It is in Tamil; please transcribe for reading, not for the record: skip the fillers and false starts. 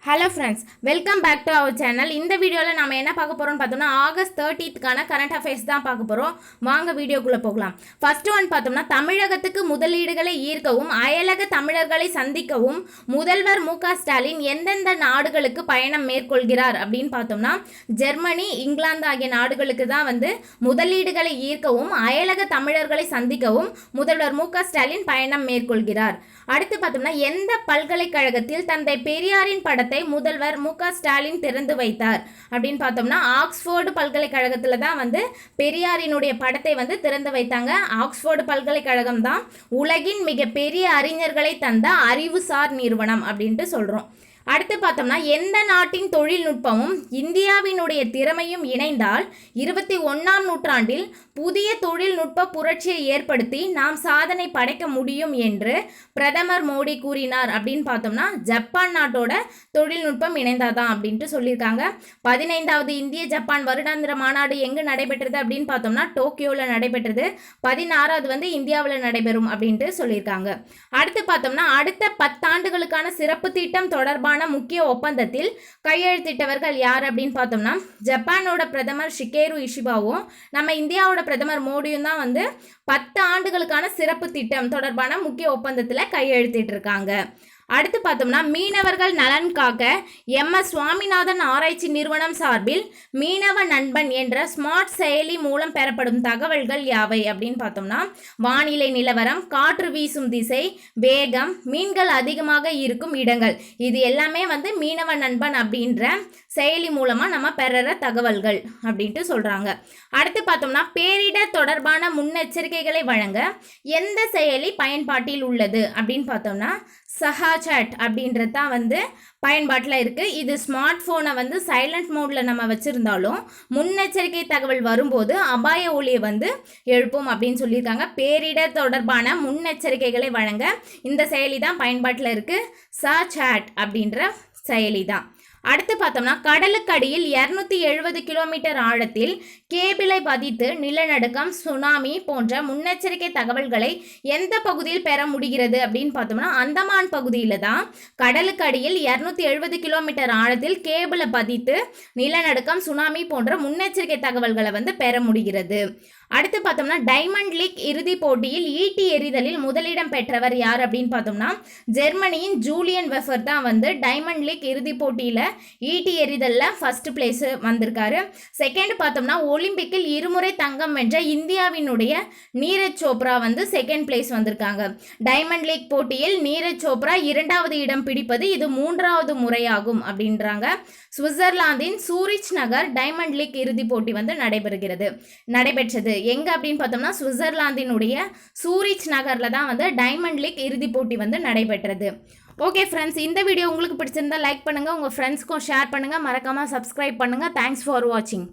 Hello friends, welcome back to our channel. இந்த வீடியோவில் நம்ம என்ன பார்க்க போகிறோம்னு பார்த்தோம்னா ஆகஸ்ட் 30க்கான கரண்ட் அஃபேர்ஸ் தான் பார்க்க போகிறோம். வாங்க வீடியோக்குள்ளே போகலாம். ஃபர்ஸ்ட் ஒன் பார்த்தோம்னா தமிழகத்துக்கு முதலீடுகளை ஈர்க்கவும் அயலக தமிழர்களை சந்திக்கவும் முதல்வர் மு.க. ஸ்டாலின் எந்தெந்த நாடுகளுக்கு பயணம் மேற்கொள்கிறார் அப்படின்னு பார்த்தோம்னா ஜெர்மனி, இங்கிலாந்து ஆகிய நாடுகளுக்கு தான் முதலீடுகளை ஈர்க்கவும் அயலக தமிழர்களை சந்திக்கவும் முதல்வர் மு.க. ஸ்டாலின் பயணம் மேற்கொள்கிறார். அடுத்து பார்த்தோம்னா எந்த பல்கலைக்கழகத்தில் தந்தை பெரியாரின் படத்தை முதல்வர் மு.க. ஸ்டாலின் திறந்து வைத்தார் அப்படின்னு பார்த்தோம்னா ஆக்ஸ்போர்டு பல்கலைக்கழகத்தில் தான் பெரியாரினுடைய படத்தை திறந்து வைத்தாங்க. ஆக்ஸ்போர்டு பல்கலைக்கழகம் தான் உலகின் மிகப்பெரிய அறிஞர்களை தந்த அறிவுசார் நிறுவனம் அப்படின்ட்டு சொல்கிறோம். அடுத்து பார்த்தோம்னா எந்த நாட்டின் தொழில்நுட்பமும் இந்தியாவினுடைய திறமையும் இணைந்தால் 21ஆம் நூற்றாண்டில் புதிய தொழில்நுட்ப புரட்சியை ஏற்படுத்தி நாம் சாதனை படைக்க முடியும் என்று பிரதமர் மோடி கூறினார் அப்படின்னு பார்த்தோம்னா ஜப்பான் நாட்டோட தொழில்நுட்பம் இணைந்தாதான் அப்படின்ட்டு சொல்லியிருக்காங்க. 15வது இந்திய ஜப்பான் வருடாந்திர மாநாடு எங்கு நடைபெற்றது அப்படின்னு பார்த்தோம்னா டோக்கியோவில் நடைபெற்றது. 16வது இந்தியாவில் நடைபெறும் அப்படின்ட்டு சொல்லியிருக்காங்க. அடுத்து பார்த்தோம்னா அடுத்த 10 ஆண்டுகளுக்கான சிறப்பு திட்டம் தொடர்பான முக்கிய ஒப்பந்தத்தில் கையெழுத்திட்டவர்கள் யார் அப்படின்னு பார்த்தோம்னா ஜப்பானோட பிரதமர் ஷிகேரு இஷிபாவும் நம்ம இந்தியாவோட பிரதமர் மோடியும் தான் 10 ஆண்டுகளுக்கான சிறப்பு திட்டம் தொடர்பான முக்கிய ஒப்பந்தத்தில் கையெழுத்திட்டு இருக்காங்க. அடுத்து பார்த்தோம்னா மீனவர்கள் நலன் காக்க MS சுவாமிநாதன் ஆராய்ச்சி நிறுவனம் சார்பில் மீனவ நண்பன் என்ற ஸ்மார்ட் செயலி மூலம் பெறப்படும் தகவல்கள் யாவை அப்படின்னு பார்த்தோம்னா வானிலை நிலவரம், காற்று வீசும் திசை, வேகம், மீன்கள் அதிகமாக இருக்கும் இடங்கள், இது எல்லாமே மீனவ நண்பன் அப்படின்ற செயலி மூலமாக நம்ம பெறுற தகவல்கள் அப்படின்ட்டு சொல்கிறாங்க. அடுத்து பார்த்தோம்னா பேரிடர் தொடர்பான முன்னெச்சரிக்கைகளை வழங்க எந்த செயலி பயன்பாட்டில் உள்ளது அப்படின்னு பார்த்தோம்னா சஹாசாட் அப்படின்றது தான் பயன்பாட்டில் இருக்குது. இது ஸ்மார்ட் ஃபோனை சைலண்ட் மோடில் நம்ம வச்சுருந்தாலும் முன்னெச்சரிக்கை தகவல் வரும்போது அபாய ஒலியை எழுப்பும் அப்படின்னு சொல்லியிருக்காங்க. பேரிடர் தொடர்பான முன்னெச்சரிக்கைகளை வழங்க இந்த செயலி தான் பயன்பாட்டில் இருக்குது. சஹாசாட் அப்படின்ற செயலி தான். அடுத்து பார்த்தோம்னா கடலுக்கடியில் 270 கிலோமீட்டர் ஆழத்தில் கேபிளை பதித்து நிலநடுக்கம், சுனாமி போன்ற முன்னெச்சரிக்கை தகவல்களை எந்த பகுதியில் பெற முடிகிறது அப்படின்னு பார்த்தோம்னா அந்தமான் பகுதியில் தான் கடலுக்கடியில் 270 கிலோமீட்டர் ஆழத்தில் கேபிளை பதித்து நிலநடுக்கம், சுனாமி போன்ற முன்னெச்சரிக்கை தகவல்களை பெற முடிகிறது. அடுத்து பார்த்தோம்னா டைமண்ட் லீக் இறுதிப் போட்டியில் ஈட்டி எறிதலில் முதலிடம் பெற்றவர் யார் அப்படின்னு பார்த்தோம்னா ஜெர்மனியின் ஜூலியன் வெஃபர் தான் டைமண்ட் லீக் இறுதிப் போட்டியில் ஈட்டி எறிதலில் ஃபர்ஸ்ட் பிளேஸ் வந்திருக்காரு. செகண்ட் பார்த்தோம்னா ஒலிம்பிக்கில் இருமுறை தங்கம் வென்ற இந்தியாவினுடைய நீரஜ் சோப்ரா செகண்ட் பிளேஸ் வந்திருக்காங்க. டைமண்ட் லீக் போட்டியில் நீரஜ் சோப்ரா 2வது இடம் பிடிப்பது இது 3வது முறையாகும் அப்படின்றாங்க. சுவிட்சர்லாந்தின் சூரிச் நகர் டைமண்ட் லீக் இறுதிப் போட்டி நடைபெற்றது எங்க அப்படின்னு பார்த்தோம்னா சுவிட்சர்லாந்தினுடைய சூரிச் நகரில் தான் டைமண்ட் லீக் இறுதிப் போட்டி நடைபெற்றது. ஓகே ஃப்ரெண்ட்ஸ், இந்த வீடியோ உங்களுக்கு பிடிச்சிருந்தா லைக் பண்ணுங்கள், உங்கள் ஃப்ரெண்ட்ஸ்க்கும் ஷேர் பண்ணுங்கள், மறக்காமல் சப்ஸ்கிரைப் பண்ணுங்கள். தேங்க்ஸ் ஃபார் வாட்சிங்.